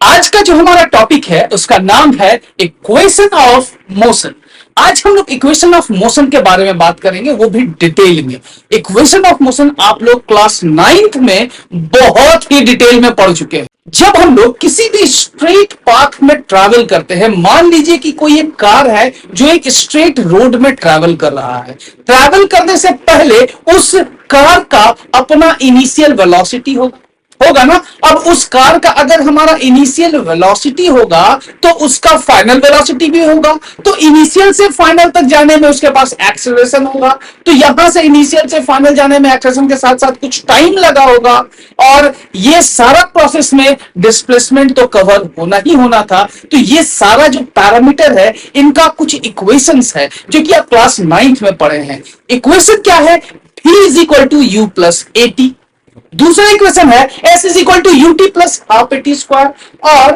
आज का जो हमारा टॉपिक है उसका नाम है इक्वेशन ऑफ मोशन। आज हम लोग इक्वेशन ऑफ मोशन के बारे में बात करेंगे, वो भी डिटेल में। इक्वेशन ऑफ मोशन आप लोग क्लास 9th में बहुत ही डिटेल में पढ़ चुके हैं। जब हम लोग किसी भी स्ट्रेट पाथ में ट्रैवल करते हैं, मान लीजिए कि कोई एक कार है जो एक स्ट्रेट रोड में ट्रैवल कर रहा है। ट्रैवल करने से पहले उस कार का अपना इनिशियल वेलोसिटी होगा ना। अब उस कार का अगर हमारा इनिशियल वेलोसिटी होगा तो उसका फाइनल वेलोसिटी भी होगा। तो इनिशियल से फाइनल तक जाने में उसके पास एक्सेलरेशन होगा। तो यहां से इनिशियल से फाइनल जाने में एक्सेलरेशन के साथ साथ कुछ टाइम लगा होगा। और ये सारा प्रोसेस में डिस्प्लेसमेंट तो कवर होना ही होना था। तो ये सारा जो पैरामीटर है इनका कुछ इक्वेशंस है जो कि आप क्लास 9th में पढ़े हैं। इक्वेशन क्या है? v is equal to U plus A T. दूसरा इक्वेशन है s is equal to U T plus half A T square. और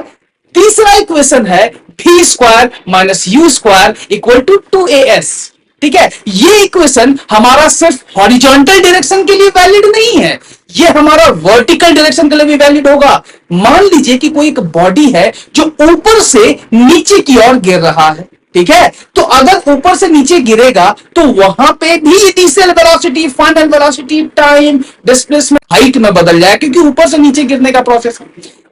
तीसरा इक्वेशन है v square minus you square equal to 2as। ठीक है, ये इक्वेशन हमारा सिर्फ हॉरिजॉन्टल डायरेक्शन के लिए वैलिड नहीं है, ये हमारा वर्टिकल डायरेक्शन के लिए भी वैलिड होगा। मान लीजिए कि कोई एक बॉडी है जो ऊपर से नीचे की ओर गिर रहा है। ठीक है, तो अगर ऊपर से नीचे गिरेगा तो वहां पे भी initial velocity, final velocity, time, displacement, height में बदल जाए क्योंकि ऊपर से नीचे गिरने का प्रोसेस है।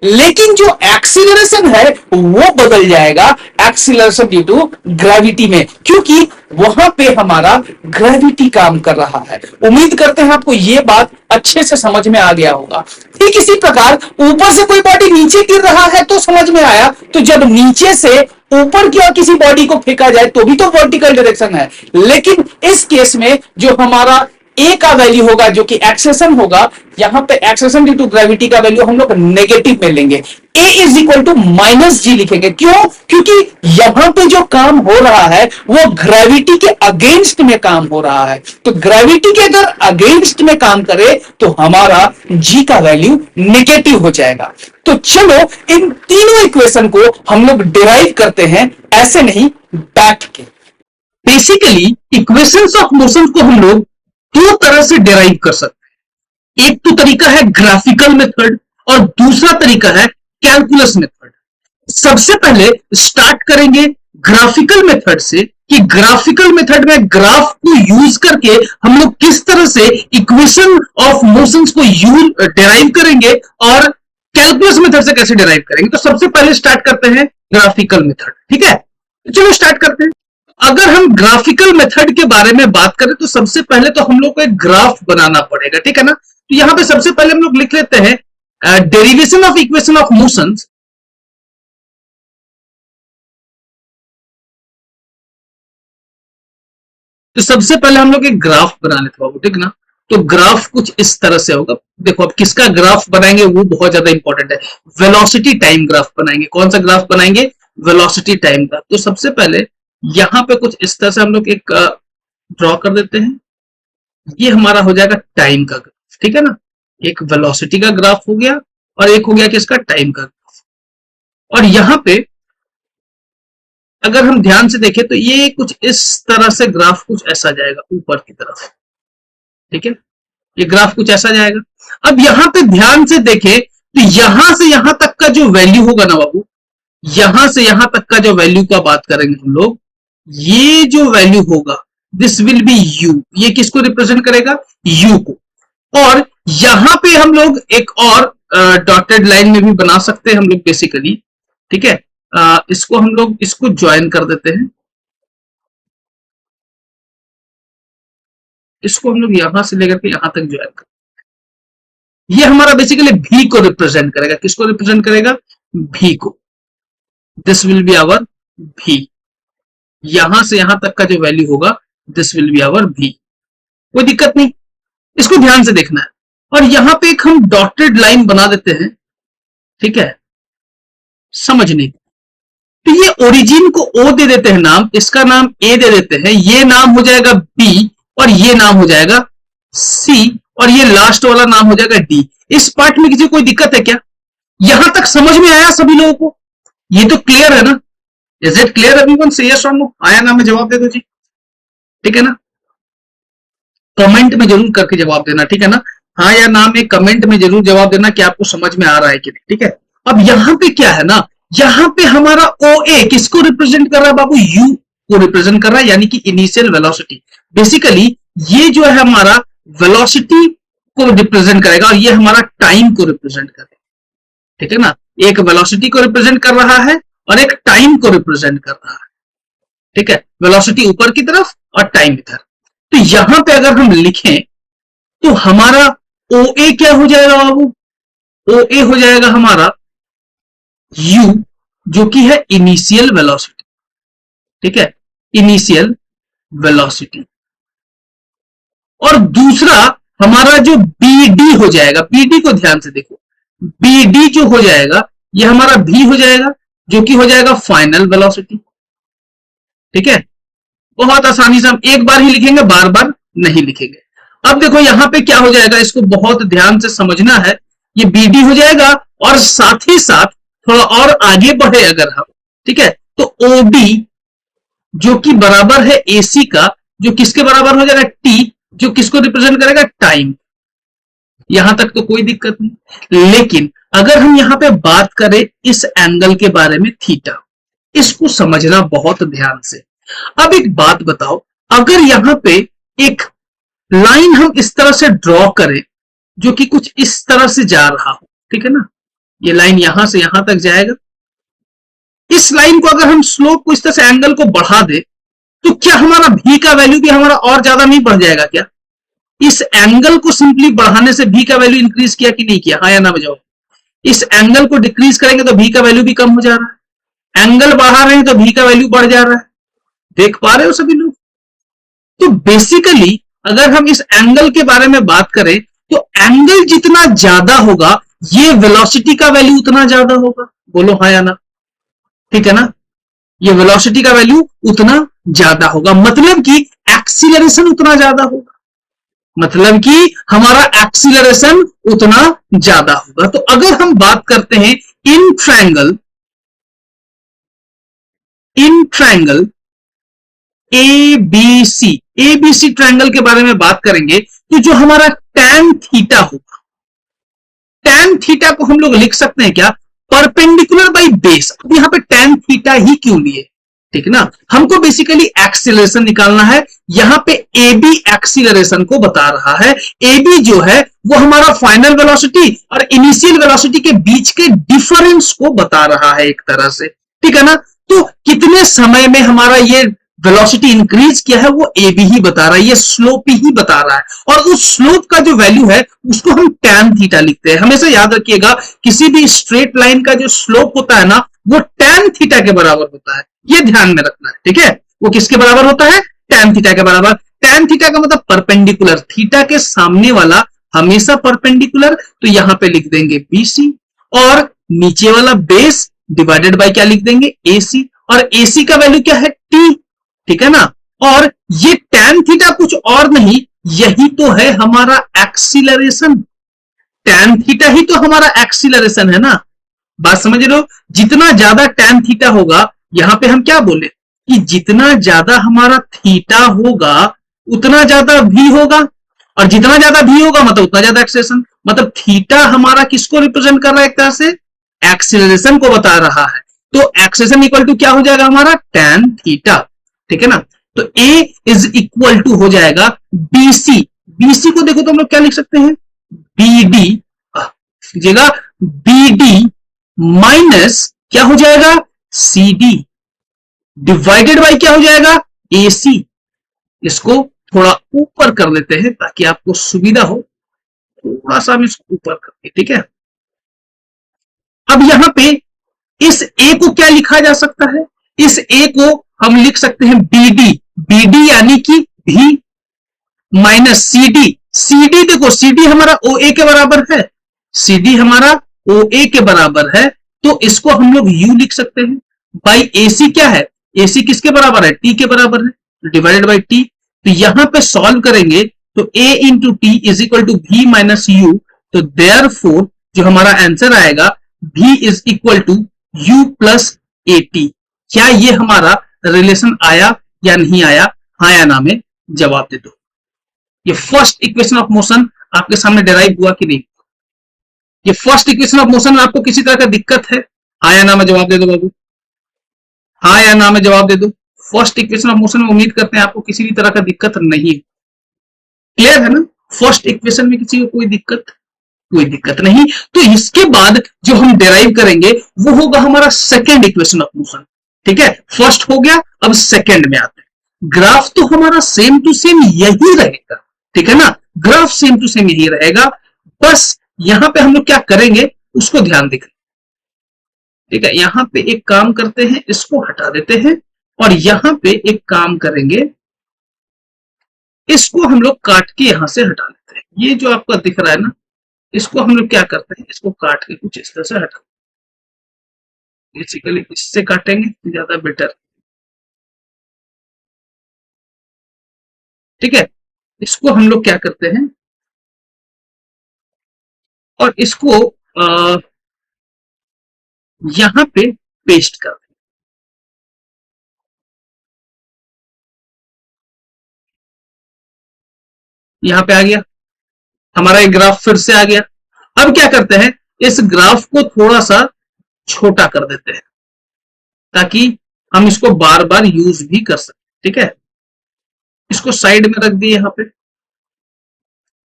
लेकिन जो एक्सीलरेशन है वो बदल जाएगा एक्सीलरेशन ड्यू टू ग्रेविटी में, क्योंकि वहां पे हमारा ग्रेविटी काम कर रहा है। उम्मीद करते हैं आपको ये बात अच्छे से समझ में आ गया होगा। ठीक इसी प्रकार ऊपर से कोई बॉडी नीचे गिर रहा है तो समझ में आया, तो जब नीचे से ऊपर की ओर किसी बॉडी को फेंका जाए तो भी तो वर्टिकल डायरेक्शन है। लेकिन इस केस में जो हमारा ए का वैल्यू होगा जो कि एक्सेलरेशन होगा, यहां पे एक्सेलरेशन ड्यू टू ग्रेविटी का वैल्यू हम लोग नेगेटिव में लेंगे। ए इज इक्वल टू माइनस जी लिखेंगे। क्यों? क्योंकि यहां पे जो काम हो रहा है वो ग्रेविटी के अगेंस्ट में काम हो रहा है। तो ग्रेविटी के अगर अगेंस्ट में काम करे तो हमारा जी का वैल्यू नेगेटिव हो जाएगा। तो चलो इन तीनों इक्वेशन को हम लोग डिराइव करते हैं, ऐसे नहीं बैठ के। बेसिकली इक्वेशंस ऑफ मोशन को हम लोग दो तरह से डिराइव कर सकते हैं। एक तो तरीका है ग्राफिकल मेथड और दूसरा तरीका है कैलकुलस मेथड। सबसे पहले स्टार्ट करेंगे ग्राफिकल मेथड से कि ग्राफिकल मेथड में ग्राफ को यूज करके हम लोग किस तरह से इक्वेशन ऑफ मोशंस को डिराइव करेंगे और कैलकुलस मेथड से कैसे डिराइव करेंगे। तो सबसे पहले स्टार्ट करते हैं ग्राफिकल मेथड। ठीक है, तो चलो स्टार्ट करते हैं। अगर हम ग्राफिकल मेथड के बारे में बात करें तो सबसे पहले तो हम लोग को एक ग्राफ बनाना पड़ेगा। ठीक है ना, तो यहां पे सबसे पहले हम लोग लिख लेते हैं derivation of equation of motions. तो सबसे पहले हम लोग एक ग्राफ बना लेते हैं, ठीक ना। तो ग्राफ कुछ इस तरह से होगा। देखो अब किसका ग्राफ बनाएंगे वो बहुत ज्यादा इंपॉर्टेंट है। वेलोसिटी टाइम ग्राफ बनाएंगे। कौन सा ग्राफ बनाएंगे? Velocity time graph. तो सबसे पहले यहां पे कुछ इस तरह से हम लोग एक ड्रॉ कर देते हैं। ये हमारा हो जाएगा टाइम का ग्राफ। ठीक है ना, एक वेलोसिटी का ग्राफ हो गया और एक हो गया किसका? टाइम का ग्राफ। और यहां पे अगर हम ध्यान से देखें तो ये कुछ इस तरह से ग्राफ कुछ ऐसा जाएगा ऊपर की तरफ। ठीक है, ये ग्राफ कुछ ऐसा जाएगा। अब यहां पे ध्यान से देखें तो यहां से यहां तक का जो वैल्यू होगा ना बाबू, यहां से यहां तक का जो वैल्यू का बात करेंगे हम लोग, ये जो वैल्यू होगा दिस विल बी यू। ये किसको रिप्रेजेंट करेगा? यू को। और यहां पे हम लोग एक और डॉटेड लाइन में भी बना सकते हैं हम लोग बेसिकली। ठीक है, इसको हम लोग इसको ज्वाइन कर देते हैं। इसको हम लोग यहां से लेकर के यहां तक ज्वाइन कर, ये हमारा बेसिकली भी को रिप्रेजेंट करेगा। किसको रिप्रेजेंट करेगा? भी को। दिस विल बी आवर भी। यहां से यहां तक का जो वैल्यू होगा दिस विल बी आवर भी। कोई दिक्कत नहीं, इसको ध्यान से देखना है। और यहां पे एक हम डॉटेड लाइन बना देते हैं। ठीक है, समझने, तो ये ओरिजिन को ओ दे देते हैं नाम, इसका नाम ए दे देते हैं, ये नाम हो जाएगा बी और ये नाम हो जाएगा सी और ये लास्ट वाला नाम हो जाएगा डी। इस पार्ट में किसी कोई दिक्कत है क्या? यहां तक समझ में आया सभी लोगों को? ये तो क्लियर है ना? Is it clear everyone? से यस और नो? आया ना? में जवाब दे दो जी। ठीक है ना, कमेंट में जरूर करके जवाब देना। ठीक है ना, हाँ या ना में कमेंट में जरूर जवाब देना कि आपको समझ में आ रहा है कि नहीं। ठीक है, अब यहां पे क्या है ना, यहां पे हमारा ओ ए किसको रिप्रेजेंट कर रहा है बाबू, यू को रिप्रेजेंट कर रहा है, यानी कि इनिशियल वेलोसिटी। बेसिकली ये जो है हमारा वेलोसिटी को रिप्रेजेंट करेगा और ये हमारा टाइम को रिप्रेजेंट करेगा, ठीक है ना। एक वेलोसिटी को रिप्रेजेंट कर रहा है और एक टाइम को रिप्रेजेंट कर रहा है, ठीक है। वेलोसिटी ऊपर की तरफ और टाइम इधर। तो यहां पे अगर हम लिखें तो हमारा ओ ए क्या हो जाएगा बाबू, ओ ए हो जाएगा हमारा u, जो कि है इनिशियल वेलोसिटी, ठीक है, इनिशियल वेलोसिटी। और दूसरा हमारा जो bd हो जाएगा, bd को ध्यान से देखो, bd जो हो जाएगा ये हमारा v हो जाएगा, जो कि हो जाएगा फाइनल वेलोसिटी, ठीक है। बहुत आसानी से हम एक बार ही लिखेंगे, बार बार नहीं लिखेंगे। अब देखो यहां पे क्या हो जाएगा, इसको बहुत ध्यान से समझना है। ये bd हो जाएगा और साथ ही साथ थोड़ा और आगे बढ़े अगर हम, ठीक है, तो ob जो कि बराबर है ac का, जो किसके बराबर हो जाएगा, t, जो किसको रिप्रेजेंट करेगा, टाइम। यहां तक तो कोई दिक्कत नहीं, लेकिन अगर हम यहां पे बात करें इस एंगल के बारे में, थीटा, इसको समझना बहुत ध्यान से। अब एक बात बताओ, अगर यहां पे एक लाइन हम इस तरह से ड्रॉ करें जो कि कुछ इस तरह से जा रहा हो, ठीक है ना, ये लाइन यहां से यहां तक जाएगा। इस लाइन को अगर हम स्लोप को इस तरह से एंगल को बढ़ा दे तो क्या हमारा भी का वैल्यू भी हमारा और ज्यादा नहीं बढ़ जाएगा क्या? इस एंगल को सिंपली बढ़ाने से भी का वैल्यू इंक्रीज किया कि नहीं किया, हाँ या ना बजाओ। इस एंगल को डिक्रीज करेंगे तो भी का वैल्यू भी कम हो जा रहा है, एंगल बढ़ा रहे हैं तो भी का वैल्यू बढ़ जा रहा है। देख पा रहे हो सभी लोग? तो बेसिकली अगर हम इस एंगल के बारे में बात करें तो एंगल जितना ज्यादा होगा ये वेलोसिटी का वैल्यू उतना ज्यादा होगा, बोलो हाँ या ना, ठीक है ना। ये वेलोसिटी का वैल्यू उतना ज्यादा होगा, मतलब कि एक्सीलरेशन उतना ज्यादा होगा, मतलब कि हमारा एक्सीलरेशन उतना ज्यादा होगा। तो अगर हम बात करते हैं इन ट्रायंगल एबीसी ट्रायंगल के बारे में बात करेंगे तो जो हमारा tan थीटा होगा, tan थीटा को हम लोग लिख सकते हैं क्या, परपेंडिकुलर बाई बेस। अब यहां पे tan थीटा ही क्यों लिए, ठीक है ना, हमको बेसिकली एक्सीलरेशन निकालना है। यहां पे ए बी एक्सीलरेशन को बता रहा है, ए बी जो है वो हमारा फाइनल वेलोसिटी और इनिशियल वेलोसिटी के बीच के डिफरेंस को बता रहा है एक तरह से, ठीक है ना। तो कितने समय में हमारा ये वेलोसिटी इंक्रीज किया है वो ए बी ही बता रहा है, ये स्लोप ही बता रहा है। और उस स्लोप का जो वैल्यू है उसको हम tan थीटा लिखते हैं। हमेशा याद रखिएगा किसी भी स्ट्रेट लाइन का जो स्लोप होता है ना वो tan थीटा के बराबर होता है, ये ध्यान में रखना है, ठीक है। वो किसके बराबर होता है, tan थीटा के बराबर। tan थीटा का मतलब परपेंडिकुलर, थीटा के सामने वाला हमेशा परपेंडिकुलर, तो यहां पे लिख देंगे BC और नीचे वाला बेस डिवाइडेड बाय क्या लिख देंगे, AC, और AC का वैल्यू क्या है, T, ठीक है ना। और ये tan थीटा कुछ और नहीं, यही तो है हमारा एक्सीलरेशन, tan थीटा ही तो हमारा एक्सीलरेशन है ना। बात समझ रहे हो, जितना ज्यादा tan थीटा होगा, यहां पे हम क्या बोले कि जितना ज्यादा हमारा थीटा होगा उतना ज्यादा भी होगा, और जितना ज्यादा भी होगा मतलब उतना ज्यादा एक्सीलरेशन। मतलब थीटा हमारा किसको रिप्रेजेंट कर रहा है, एक तरह से एक्सीलरेशन को बता रहा है। तो एक्सीलरेशन इक्वल टू क्या हो जाएगा हमारा, tan थीटा, ठीक है ना। तो A इज इक्वल टू हो जाएगा BC, BC को देखो तो हम लोग क्या लिख सकते हैं, BD, लीजिएगा BD माइनस क्या हो जाएगा, CD डिवाइडेड बाय क्या हो जाएगा, AC। इसको थोड़ा ऊपर कर लेते हैं ताकि आपको सुविधा हो, थोड़ा सा हम इसको ऊपर करते, ठीक है। अब यहां पे इस A को क्या लिखा जा सकता है, इस A को हम लिख सकते हैं BD, BD यानी कि भी माइनस CD, CD देखो CD हमारा OA के बराबर है, CD हमारा OA के बराबर है, तो इसको हम लोग U लिख सकते हैं। बाई AC क्या है, AC किसके बराबर है, T के बराबर है, डिवाइडेड बाई T। तो यहां पे सॉल्व करेंगे तो A into T is equal to V minus U, तो देयरफॉर जो हमारा आंसर आएगा V is equal to U plus AT। क्या ये हमारा रिलेशन आया या नहीं आया, हाँ या ना में जवाब दे दो। ये फर्स्ट इक्वेशन ऑफ मोशन आपके सामने डेराइव हुआ कि नहीं। ये फर्स्ट इक्वेशन ऑफ मोशन में आपको किसी तरह का दिक्कत है? हाँ या ना में जवाब दे दो बाबू, हाँ या ना में जवाब दे दो। फर्स्ट इक्वेशन ऑफ मोशन में उम्मीद करते हैं आपको किसी भी तरह का दिक्कत नहीं है। क्लियर है ना? फर्स्ट इक्वेशन में किसी को कोई दिक्कत नहीं। तो इसके बाद जो हम डिराइव करेंगे वो होगा हमारा सेकेंड इक्वेशन ऑफ मोशन। ठीक है, फर्स्ट हो गया, अब सेकेंड में आते हैं। ग्राफ तो हमारा सेम टू सेम यही रहेगा, ठीक है ना, ग्राफ सेम टू सेम यही रहेगा, बस यहां पे हम लोग क्या करेंगे उसको ध्यान देखें। ठीक है, यहां पे एक काम करते हैं, इसको हटा देते हैं, और यहां पे एक काम करेंगे, इसको हम लोग काट के यहां से हटा लेते हैं। ये जो आपका दिख रहा है ना, इसको हम लोग क्या करते हैं, इसको काट के कुछ इस तरह से हटा, बेसिकली इससे काटेंगे तो ज्यादा बेटर। ठीक है, इसको हम लोग क्या करते हैं, और इसको यहां पे पेस्ट कर दें। यहां पे आ गया हमारा एक ग्राफ, फिर से आ गया। अब क्या करते हैं, इस ग्राफ को थोड़ा सा छोटा कर देते हैं ताकि हम इसको बार बार यूज भी कर सकें। ठीक है, इसको साइड में रख दिए यहां पे।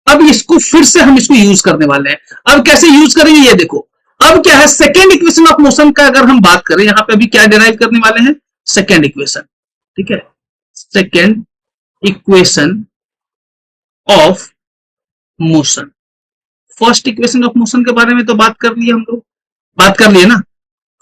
अब इसको फिर से हम इसको यूज करने वाले हैं। अब कैसे यूज करेंगे ये देखो। अब क्या है, सेकेंड इक्वेशन ऑफ मोशन का अगर हम बात करें, यहां पे अभी क्या डिराइव करने वाले हैं, सेकेंड इक्वेशन। ठीक है, second equation of motion. First equation of motion के बारे में तो बात कर लिए हम लोग, बात कर लिए ना,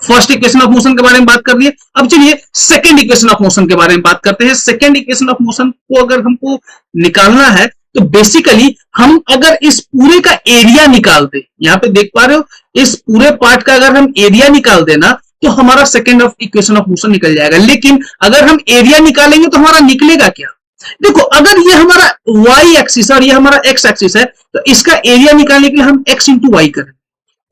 फर्स्ट इक्वेशन ऑफ मोशन के बारे में बात कर लिए। अब चलिए सेकंड इक्वेशन ऑफ मोशन के बारे में बात करते हैं। सेकंड इक्वेशन ऑफ मोशन को अगर हमको निकालना है तो बेसिकली हम अगर इस पूरे का एरिया निकाल दे, यहां पे देख पा रहे हो, इस पूरे पार्ट का अगर हम एरिया निकाल देना तो हमारा second of equation of motion निकल जाएगा। लेकिन अगर हम एरिया निकालेंगे तो हमारा निकलेगा क्या, देखो, अगर ये हमारा y एक्सिस है और ये हमारा x एक्सिस है, तो इसका एरिया निकालने के लिए हम x इंटू वाई करें।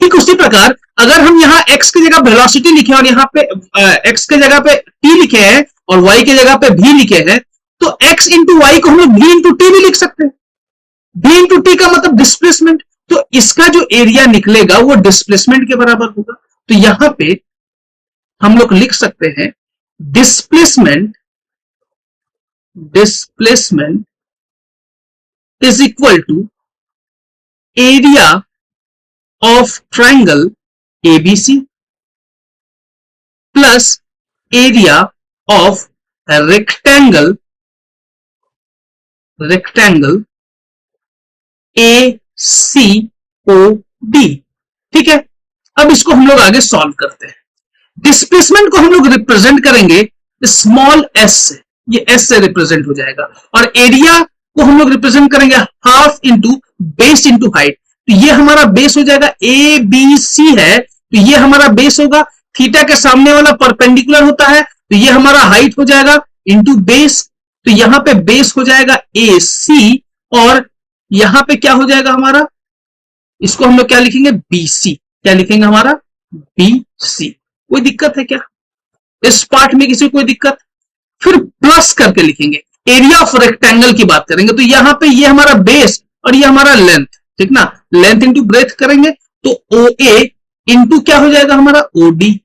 ठीक उसी प्रकार अगर हम यहाँ x की जगह वेलोसिटी लिखे और यहाँ पे x के जगह पे t लिखे हैं और y के जगह पे v लिखे हैं, तो x इंटू वाई को हम लोग v इंटू टी भी लिख सकते हैं। v इंटू टी का मतलब डिस्प्लेसमेंट, तो इसका जो एरिया निकलेगा वो डिस्प्लेसमेंट के बराबर होगा। तो यहां पे हम लोग लिख सकते हैं displacement is equal to area of triangle ABC plus area of a rectangle ACOD। ठीक है, अब इसको हम लोग आगे सॉल्व करते हैं। डिस्प्लेसमेंट को हम लोग रिप्रेजेंट करेंगे स्मॉल एस से, ये एस से रिप्रेजेंट हो जाएगा, और एरिया को हम लोग रिप्रेजेंट करेंगे half into base into height. तो ये हमारा बेस हो जाएगा, ए बी सी है तो ये हमारा बेस होगा, थीटा के सामने वाला परपेंडिकुलर होता है तो ये हमारा हाइट हो जाएगा इंटू बेस। तो यहां पे बेस हो जाएगा ए सी, और यहां पे क्या हो जाएगा हमारा, इसको हम लोग क्या लिखेंगे, बी सी। क्या लिखेंगे हमारा, बी सी। कोई दिक्कत है क्या इस पार्ट में, किसी को कोई दिक्कत? फिर प्लस करके लिखेंगे, एरिया ऑफ रेक्टेंगल की बात करेंगे, तो यहां पे ये हमारा बेस और ये हमारा लेंथ, ठीक ना, लेंथ इंटू ब्रेथ करेंगे तो ओ ए इंटू क्या हो जाएगा हमारा, ओ डी।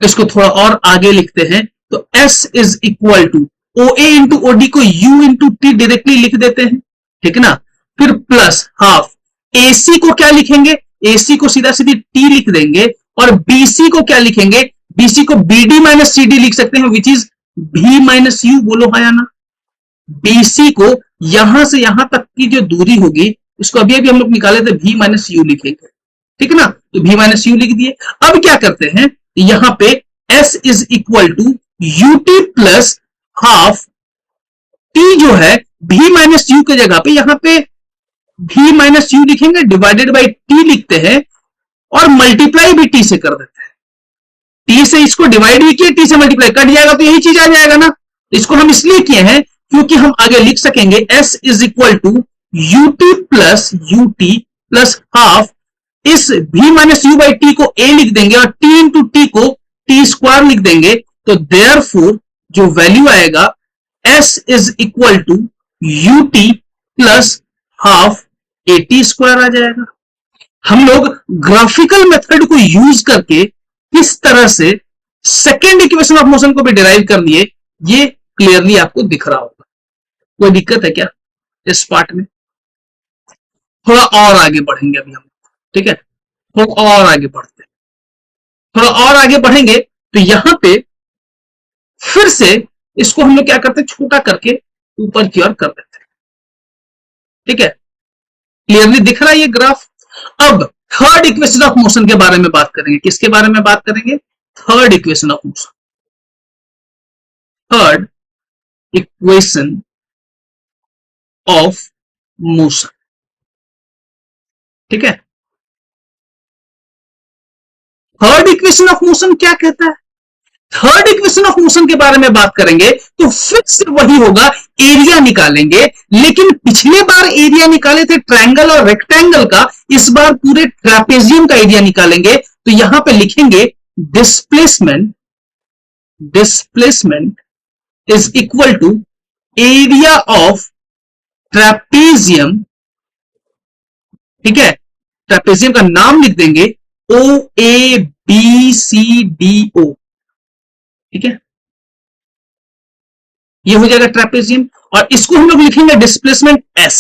इसको थोड़ा और आगे लिखते हैं तो S is equal to O A into O D को यू इंटू टी डायरेक्टली लिख देते हैं, ठीक ना। फिर प्लस हाफ, एसी को क्या लिखेंगे, एसी को सीधा सीधी टी लिख देंगे, और बीसी को क्या लिखेंगे, बीसी को बीडी माइनस सी डी लिख सकते हैं, विच इज भी माइनस यू। बोलो हाँ या ना। बीसी को यहां से यहां तक की जो दूरी होगी, इसको अभी अभी हम लोग निकाले थे, भी माइनस यू लिखेंगे, ठीक है ना, तो भी माइनस यू लिख दिए। अब क्या करते हैं, यहां पे S is equal to U T plus half, T जो है भी माइनस यू के जगह पे यहां पे भी माइनस यू लिखेंगे, डिवाइडेड बाई टी लिखते हैं, और मल्टीप्लाई भी टी से कर देते हैं। टी से इसको डिवाइड भी किया, टी से मल्टीप्लाई कट जाएगा तो यही चीज आ जाएगा ना। इसको हम इसलिए किए हैं क्योंकि हम आगे लिख सकेंगे S is equal to U T plus half, इस भी माइनस यू बाई टी को ए लिख देंगे और टी इंटू टी को टी स्क्वायर लिख देंगे, तो देयरफॉर जो वैल्यू आएगा s is equal to U T plus half A T square आ जाएगा। हम लोग ग्राफिकल मेथड को यूज करके किस तरह से सेकेंड इक्वेशन ऑफ मोशन को भी डिराइव कर लिए, ये क्लियरली आपको दिख रहा होगा। कोई दिक्कत है क्या इस पार्ट में? थोड़ा और आगे बढ़ेंगे अभी हम, ठीक है, थोड़ा और आगे बढ़ते हैं, थोड़ा और आगे बढ़ेंगे तो यहां पे फिर से इसको हम लोग क्या करते हैं, छोटा करके ऊपर की ओर कर देते हैं, ठीक है, क्लियरली दिख रहा है ये ग्राफ। अब थर्ड इक्वेशन ऑफ मोशन के बारे में बात करेंगे। किसके बारे में बात करेंगे? Third equation of motion. Third equation of motion, ठीक है। थर्ड इक्वेशन ऑफ मोशन क्या कहता है? थर्ड इक्वेशन ऑफ मोशन के बारे में बात करेंगे तो फिर से वही होगा, एरिया निकालेंगे, लेकिन पिछले बार एरिया निकाले थे ट्रायंगल और रेक्टेंगल का, इस बार पूरे ट्रेपेजियम का एरिया निकालेंगे। तो यहां पे लिखेंगे displacement, displacement is equal to area of trapezium, ठीक है, ट्रेपेजियम का नाम लिख देंगे ओ A B C D O, ठीक है, ये हो जाएगा ट्रेपेजियम। और इसको हम लोग लिखेंगे displacement S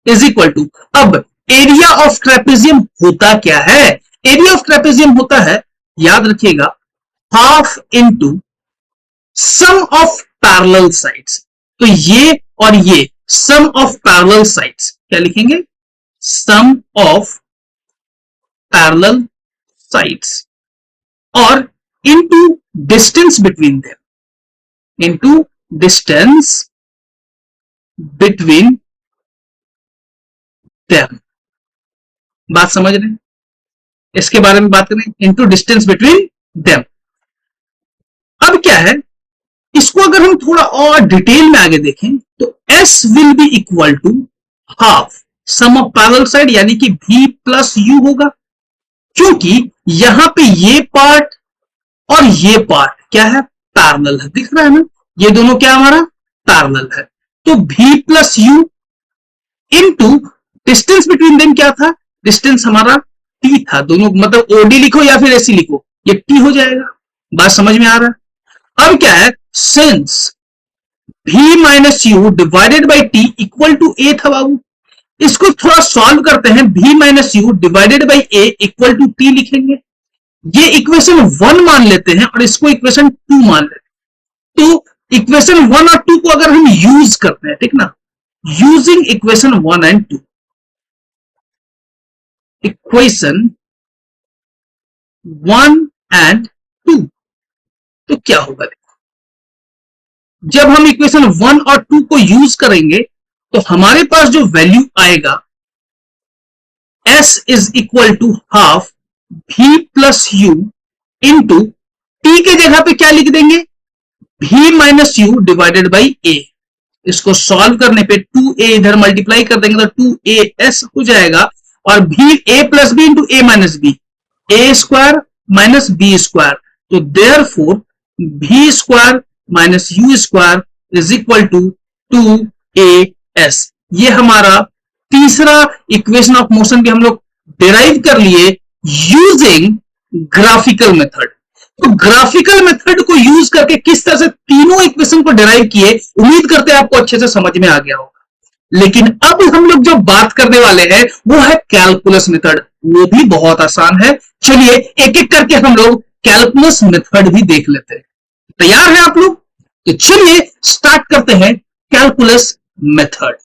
is equal to, अब एरिया ऑफ ट्रेपेजियम होता क्या है? एरिया ऑफ ट्रेपेजियम होता है, याद रखिएगा, half into sum of parallel sides. तो ये और ये सम ऑफ पैरेलल साइड्स, क्या लिखेंगे? सम ऑफ पैरेलल साइड्स, और into distance between them, into distance between them. बात समझ रहे हैं? इसके बारे में बात करें, इनटू डिस्टेंस बिटवीन देम। अब क्या है, इसको अगर हम थोड़ा और डिटेल में आगे देखें तो S will be equal to half sum of parallel side, यानी कि V प्लस U होगा, क्योंकि यहां पे ये पार्ट और ये पार्ट क्या है? पैरेलल है, दिख रहा है ना, ये दोनों क्या हमारा पैरेलल है। तो V plus U into distance between them क्या था? डिस्टेंस हमारा T था, दोनों मतलब OD लिखो या फिर AC लिखो, ये T हो जाएगा। बात समझ में आ रहा है? अब क्या है, since V minus U divided by T equal to A था बाबू, इसको थोड़ा सॉल्व करते हैं, V minus U divided by A equal to T लिखेंगे। ये इक्वेशन 1 मान लेते हैं और इसको इक्वेशन 2 मान लेते हैं। तो इक्वेशन 1 और 2 को अगर हम यूज करते हैं, ठीक ना, using equation 1 and 2, equation 1 and 2, तो क्या होगा? देखो, जब हम इक्वेशन 1 और 2 को यूज करेंगे तो हमारे पास जो वैल्यू आएगा, S is equal to half V plus U into T के जगह पे क्या लिख देंगे? V minus U divided by A। इसको सॉल्व करने पे 2A इधर मल्टीप्लाई कर देंगे तो 2AS हो जाएगा, और V A plus b into A minus b, A square minus b square, तो therefore V square minus you square is equal to 2AS। ये हमारा तीसरा इक्वेशन ऑफ मोशन भी हम लोग डिराइव कर लिए यूजिंग ग्राफिकल मेथड। तो ग्राफिकल मेथड को यूज करके किस तरह से तीनों इक्वेशन को डिराइव किए, उम्मीद करते हैं आपको अच्छे से समझ में आ गया होगा। लेकिन अब हम लोग जो बात करने वाले हैं वो है कैलकुलस मेथड, वो भी बहुत आसान है। चलिए एक एक करके हम लोग कैलकुलस मेथड भी देख लेते हैं। तैयार हैं आप लोग? तो चलिए स्टार्ट करते हैं कैलकुलस मेथड।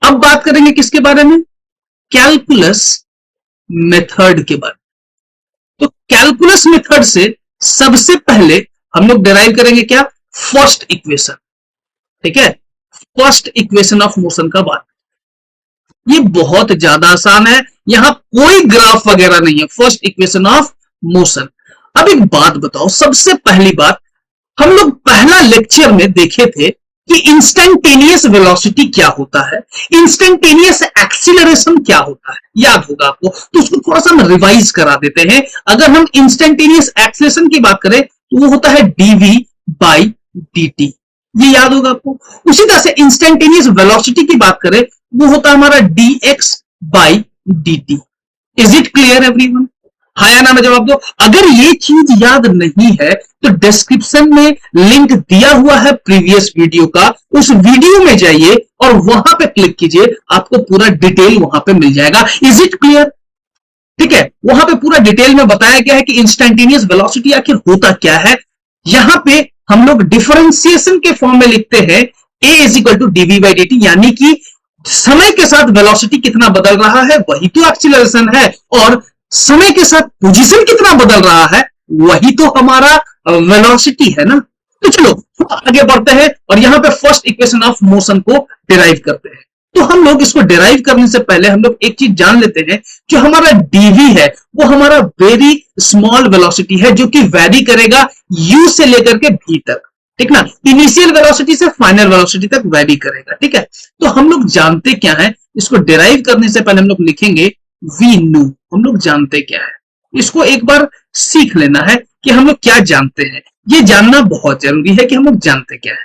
अब बात करेंगे किसके बारे में? कैलकुलस मेथड के बारे में। तो कैलकुलस मेथड से सबसे पहले हम लोग डिराइव करेंगे क्या? फर्स्ट इक्वेशन, ठीक है, फर्स्ट इक्वेशन ऑफ मोशन का बात। ये बहुत ज्यादा आसान है, यहां कोई ग्राफ वगैरह नहीं है, फर्स्ट इक्वेशन ऑफ मोशन। अब एक बात बताओ, सबसे पहली बात, हम लोग पहला लेक्चर में देखे थे कि इंस्टेंटेनियस वेलोसिटी क्या होता है, इंस्टेंटेनियस एक्सीलरेशन क्या होता है, याद होगा आपको, तो उसको थोड़ा सा हम रिवाइज करा देते हैं। अगर हम इंस्टेंटेनियस एक्सीलरेशन की बात करें तो वो होता है dv बाई dt, ये याद होगा आपको। उसी तरह से इंस्टेंटेनियस वेलोसिटी की बात करें वो होता है हमारा dx by dt, is it clear everyone? हाँ या ना में जवाब दो। अगर ये चीज याद नहीं है तो डिस्क्रिप्शन में लिंक दिया हुआ है प्रीवियस वीडियो का, उस वीडियो में जाइए और वहां पे क्लिक कीजिए, आपको पूरा डिटेल वहां पे मिल जाएगा। Is it clear? ठीक है, वहां पे पूरा डिटेल में बताया गया है कि इंस्टेंटेनियस वेलोसिटी आखिर होता क्या है। यहां पे हम लोग डिफरेंशिएशन के फॉर्म में लिखते हैं a is equal to DV by D T, यानी कि समय के साथ वेलोसिटी कितना बदल रहा है वही तो एक्सीलरेशन है, और समय के साथ पोजीशन कितना बदल रहा है वही तो हमारा वेलोसिटी है ना। तो चलो आगे बढ़ते हैं और यहां पे फर्स्ट इक्वेशन ऑफ मोशन को डिराइव करते हैं। तो हम लोग इसको डिराइव करने से पहले हम लोग एक चीज जान लेते हैं, जो हमारा डीवी है वो हमारा वेरी स्मॉल वेलोसिटी है, जो कि वैरी करेगा यू से लेकर के भी तक, ठीक ना। इनिशियल वेलोसिटी से फाइनल वेलोसिटी तक वैरी करेगा, ठीक है। तो हम लोग जानते क्या है, इसको डिराइव करने से पहले हम लोग लिखेंगे वी नो, हम लोग जानते क्या है। इसको एक बार सीख लेना है कि हम लोग क्या जानते हैं, ये जानना बहुत जरूरी है कि हम लोग जानते क्या है।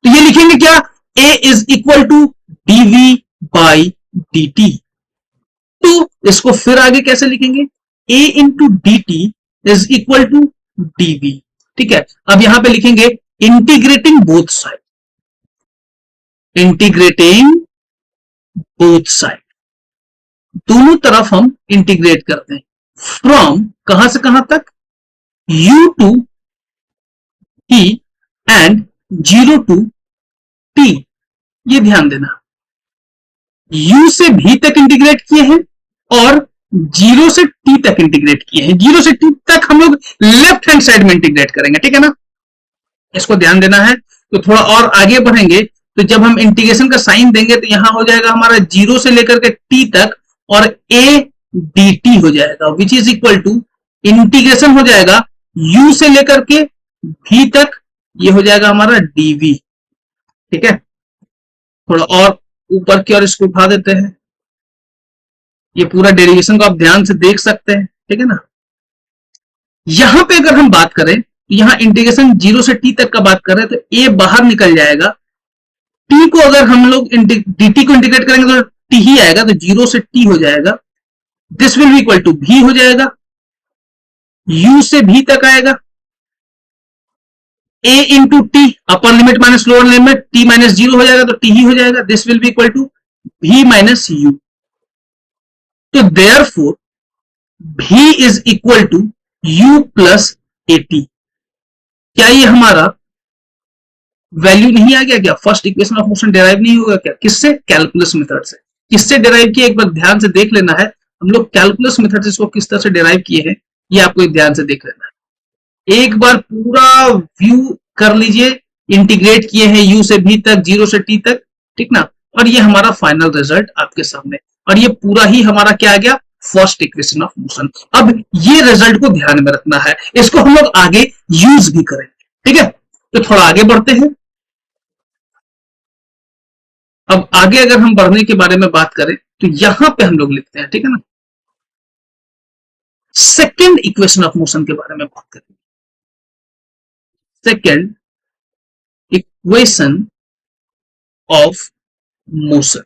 तो ये लिखेंगे क्या, a is equal to DV by D t. तो इसको फिर आगे कैसे लिखेंगे, a into d t is equal to d v, ठीक है। अब यहां पे लिखेंगे integrating both side, integrating both side, दोनों तरफ हम इंटीग्रेट करते हैं। फ्रॉम कहां से कहां तक, u to t and 0 to t। ये ध्यान देना, u से v तक इंटीग्रेट किए हैं और 0 से t तक इंटीग्रेट किए हैं। 0 से t तक हम लोग लेफ्ट हैंड साइड में इंटीग्रेट करेंगे, ठीक है ना, इसको ध्यान देना है। तो थोड़ा और आगे बढ़ेंगे तो जब हम इंटीग्रेशन का साइन देंगे तो यहां हो जाएगा हमारा 0 से लेकर के t तक और a dt हो जाएगा, which is equal to integration हो जाएगा u से लेकर के v तक, ये हो जाएगा हमारा dv, ठीक है। थोड़ा और ऊपर की ओर इसको उठा देते हैं, ये पूरा डेरिवेशन को आप ध्यान से देख सकते हैं, ठीक है ना। यहां पे अगर हम बात करें, यहां इंटीग्रेशन 0 से t तक का बात कर रहे हैं, तो a बाहर निकल जाएगा, t को अगर हम लोग dt को इंटीग्रेट करेंगे तो t ही आएगा, तो 0 से t हो जाएगा, this will be equal to v हो जाएगा, u से v तक आएगा, a into t, upper limit minus lower limit, t minus 0 हो जाएगा तो t ही हो जाएगा, this will be equal to v minus u। तो therefore v is equal to u plus at। क्या ये हमारा वैल्यू नहीं आ गया क्या, first equation of motion derive नहीं होगा क्या, किससे, कैलकुलस मेथड से। किससे डिराइव किया एक बार ध्यान से देख लेना है, हम लोग कैलकुलस मेथड से इसको किस तरह से डिराइव किए हैं ये आपको ध्यान से देख लेना है। एक बार पूरा व्यू कर लीजिए, इंटीग्रेट किए हैं u से v तक, 0 से t तक, ठीक ना, और ये हमारा फाइनल रिजल्ट आपके सामने, और ये पूरा ही हमारा क्या आ गया, फर्स्ट इक्वेशन ऑफ मोशन। अब ये रिजल्ट को ध्यान में रखना है, इसको हम लोग आगे यूज भी करेंगे, ठीक है। तो थोड़ा आगे बढ़ते हैं। अब आगे अगर हम बढ़ने के बारे में बात करें तो यहां पे हम लोग लिखते हैं, ठीक है ना, सेकेंड इक्वेशन ऑफ मोशन के बारे में बात करेंगे। सेकेंड इक्वेशन ऑफ मोशन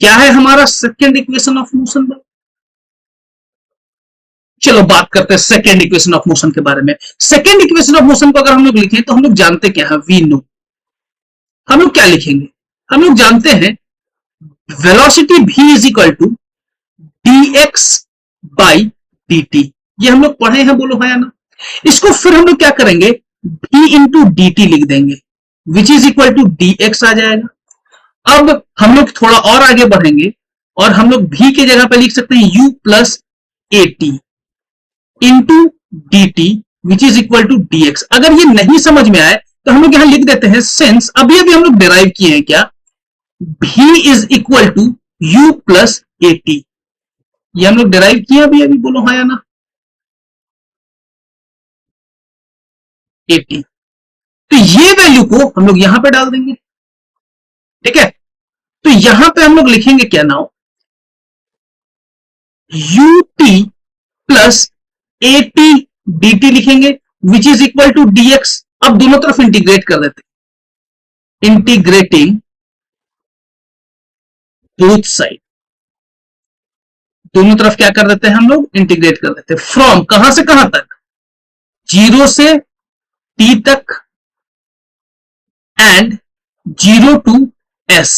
क्या है हमारा, सेकेंड इक्वेशन ऑफ मोशन। चलो बात करते हैं सेकेंड इक्वेशन ऑफ मोशन के बारे में। सेकेंड इक्वेशन ऑफ मोशन को अगर हम लोग लिखें तो हम लोग जानते क्या है, वी नो। हम लोग क्या लिखेंगे, हम लोग जानते हैं velocity v is equal to dx by dt। ये हम लोग पढ़े हैं, बोलो हाँ या ना। इसको फिर हम लोग क्या करेंगे, v इंटू डी टी लिख देंगे, which is equal to dx आ जाएगा। अब हम लोग थोड़ा और आगे बढ़ेंगे और हम लोग v की जगह पे लिख सकते हैं u plus A t into d t which is equal to dx। अगर ये नहीं समझ में आए तो हम लोग यहां लिख देते हैं सिंस अभी अभी हम लोग डिराइव किए हैं क्या, v is equal to u plus A t. ये हम लोग डिराइव किया अभी अभी, बोलो हाँ या ना, 80। तो ये वैल्यू को हम लोग यहां पे डाल देंगे, ठीक है। तो यहां पे हम लोग लिखेंगे क्या नाउ, यू टी प्लस ए टी डी टी लिखेंगे, which is equal to dx। अब दोनों तरफ इंटीग्रेट कर देते हैं, इंटीग्रेटिंग बोथ साइड, दोनों तरफ क्या कर देते हैं हम लोग, इंटीग्रेट कर देते हैं। फ्रॉम कहां से कहां तक, 0 से t तक एंड 0 टू s।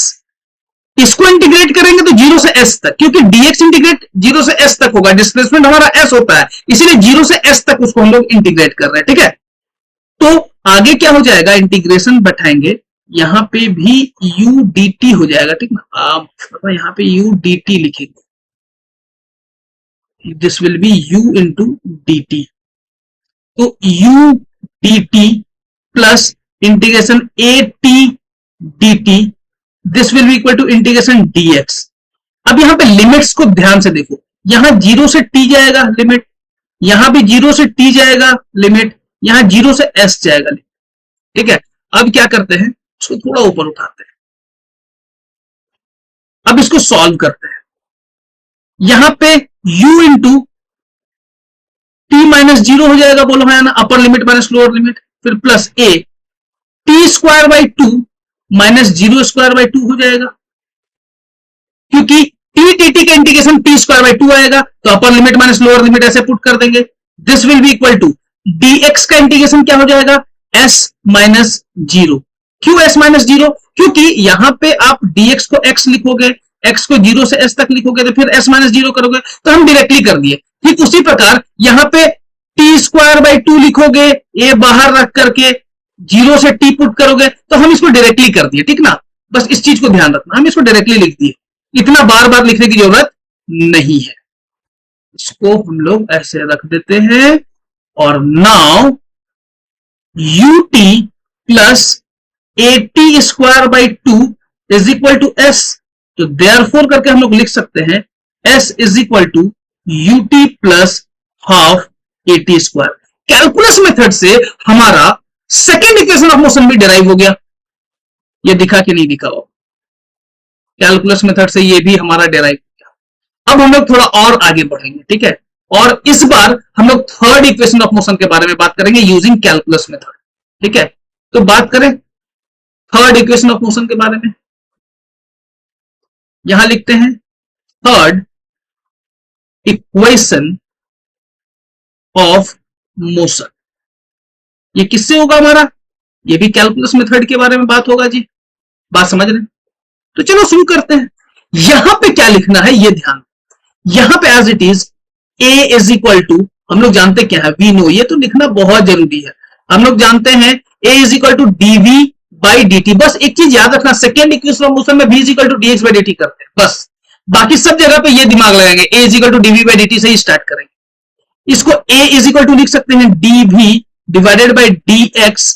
इसको इंटीग्रेट करेंगे तो 0 से s तक, क्योंकि dx इंटीग्रेट 0 से s तक होगा, डिस्प्लेसमेंट हमारा s होता है, इसीलिए 0 से s तक उसको हम लोग इंटीग्रेट कर रहे हैं, ठीक है। तो आगे क्या हो जाएगा, इंटीग्रेशन बैठाएंगे, यहां पे भी u dt हो जाएगा, ठीक ना। आप यहां पे u dt लिखेंगे, this will be u into dt। तो u dt plus integration a t dt, this will be equal to integration dx। अब यहां पे लिमिट्स को ध्यान से देखो, यहां 0 से t जाएगा लिमिट, यहां भी 0 से t जाएगा लिमिट, यहां 0 से s जाएगा लिमिट, ठीक है। अब क्या करते हैं, इसको थोड़ा ऊपर उठाते हैं, अब इसको सॉल्व करते हैं। यहां पे u इंटू टी माइनस 0 हो जाएगा, बोलो है ना, upper limit minus lower limit, फिर plus a t square by 2 minus 0 square by 2 हो जाएगा, क्योंकि टी टी टी का इंटीग्रेशन टी स्क्वायर बाई 2 आएगा, तो upper limit minus lower limit ऐसे पुट कर देंगे। This will be equal to dx का इंटीग्रेशन क्या हो जाएगा, s माइनस 0। क्यों s माइनस 0, क्योंकि यहां पे आप dx को x लिखोगे, x को 0 से s तक लिखोगे, तो फिर s माइनस 0 करोगे, तो हम डायरेक्टली कर दिए। ठीक उसी प्रकार यहां पे टी स्क्वायर बाई 2 लिखोगे, a बाहर रख करके 0 से t पुट करोगे, तो हम इसको डायरेक्टली कर दिए, ठीक ना। बस इस चीज को ध्यान रखना, हम इसको डायरेक्टली लिख दिए, इतना बार बार लिखने की जरूरत नहीं है। इसको हम लोग ऐसे रख देते हैं, और now ut plus A T square by 2 is equal to s। तो देयरफॉर करके हम लोग लिख सकते हैं s is equal to ut plus half A T square. Calculus method से हमारा सेकेंड इक्वेशन ऑफ मोशन भी डिराइव हो गया, ये दिखा कि नहीं दिखा हो, कैलकुलस मेथड से ये भी हमारा डिराइव हो गया। अब हम लोग थोड़ा और आगे बढ़ेंगे, ठीक है, और इस बार हम लोग थर्ड इक्वेशन ऑफ मोशन के बारे में बात करेंगे यूजिंग कैलकुलस मेथड, ठीक है। तो बात करें थर्ड इक्वेशन ऑफ मोशन के बारे में, यहां लिखते हैं थर्ड इक्वेशन ऑफ मोशन। ये किससे होगा हमारा, ये भी कैलकुलस मेथड के बारे में बात होगा जी, बात समझ रहे हैं। तो चलो शुरू करते हैं। यहां पे क्या लिखना है ये ध्यान, यहां पे as it is a is equal to, हम लोग जानते क्या है, वी नो, ये तो लिखना बहुत जरूरी है। हम लोग जानते हैं a is equal to dv by dt। बस एक चीज याद रखना, सेकेंड इक्वेशन ऑफ मोशन में v is equal to dx by dt करते हैं, बस बाकी सब जगह पे ये दिमाग लगाएंगे, a is equal to dv by dt से ही स्टार्ट करेंगे। इसको a इज इक्वल टू लिख सकते हैं dv divided by dx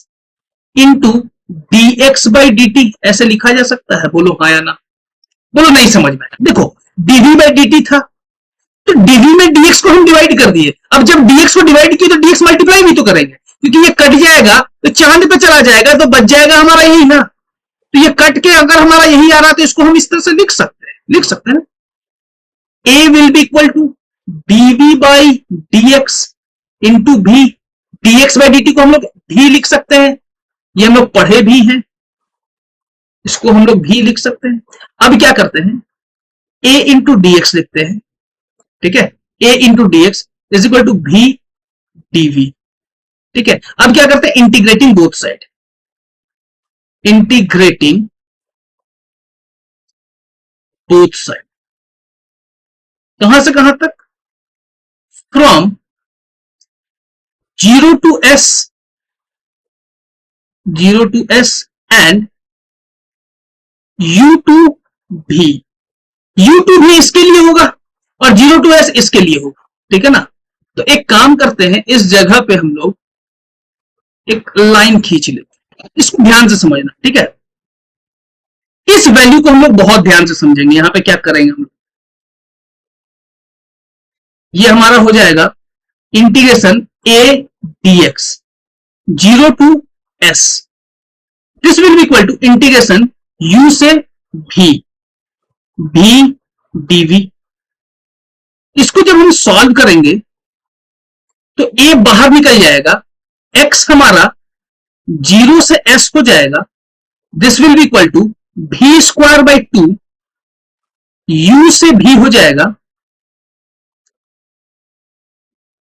into dx by dt, ऐसे लिखा जा सकता है, बोलो हाँ या ना, बोलो नहीं समझ में। देखो dv बाई dt था, तो dv में dx को हम डिवाइड कर दिए, अब जब dx को डिवाइड किया तो dx मल्टीप्लाई भी तो करेंगे, क्योंकि ये कट जाएगा तो चांद पे चला जाएगा, तो बच जाएगा हमारा यही ना। तो ये कट के अगर हमारा यही आ रहा तो इसको हम इस तरह से लिख सकते हैं a will be equal to dv by dx into v। dx by dt को हम लोग भी लिख सकते हैं, ये हम लोग पढ़े भी हैं, इसको हम लोग भी लिख सकते हैं। अब क्या करते हैं, a इंटू dx लिखते हैं, ठीक है, a into dx is equal to v dv, ठीक है। अब क्या करते हैं, integrating both side, integrating both side, कहां से कहां तक, from 0 to s, 0 to s and u to v। u to v इसके लिए होगा और 0 टू s इसके लिए होगा, ठीक है ना। तो एक काम करते हैं, इस जगह पे हम लोग एक लाइन खींच लेते हैं, इसको ध्यान से समझना, ठीक है। इस वैल्यू को हम लोग बहुत ध्यान से समझेंगे। यहां पे क्या करेंगे हम लोग, ये हमारा हो जाएगा integration a dx 0 to s, this will be equal to integration u से v dv। इसको जब हम सॉल्व करेंगे तो a बाहर निकल जाएगा, x हमारा 0 से s हो जाएगा, this will be equal to v square by 2, u से v हो जाएगा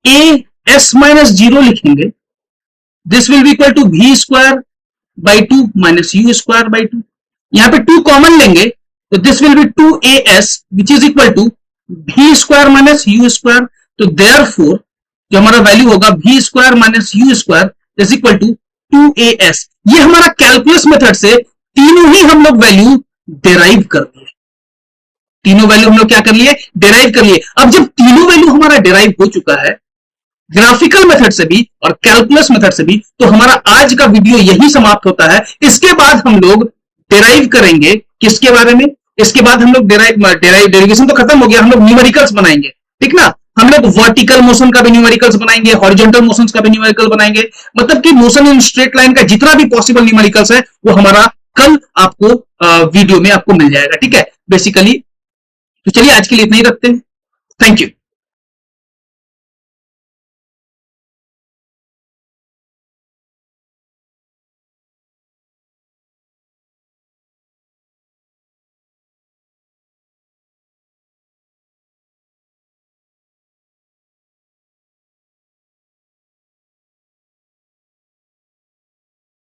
ए एस माइनस जीरो लिखेंगे, this will be equal to v square by two minus you square by two. यहां पे टू कॉमन लेंगे तो this will be two a s which is equal to v square minus you square. तो therefore जो हमारा value होगा v square minus you square is equal to two a s. ये हमारा कैलकुलस मेथड से तीनों ही हम लोग वैल्यू डेराइव कर लिए, तीनों वैल्यू हम लोग क्या कर लिए, डेराइव कर लिए। अब जब तीनों वैल्यू हमारा डेराइव हो चुका है ग्राफिकल मेथड से भी और कैलकुलस मेथड से भी, तो हमारा आज का वीडियो यही समाप्त होता है। इसके बाद हम लोग डेराइव करेंगे किसके बारे में, इसके बाद हम लोग डेरिवेशन तो खत्म हो गया, हम लोग न्यूमेरिकल्स बनाएंगे, ठीक ना। हम लोग वर्टिकल मोशन का भी न्यूमेरिकल्स बनाएंगे, हॉरिजॉन्टल मोशंस का भी न्यूमेरिकल बनाएंगे, मतलब कि मोशन इन स्ट्रेट लाइन का जितना भी पॉसिबल न्यूमेरिकल्स है वो हमारा कल आपको वीडियो में आपको मिल जाएगा, ठीक है बेसिकली। तो चलिए आज के लिए इतना ही रखते हैं, थैंक यू।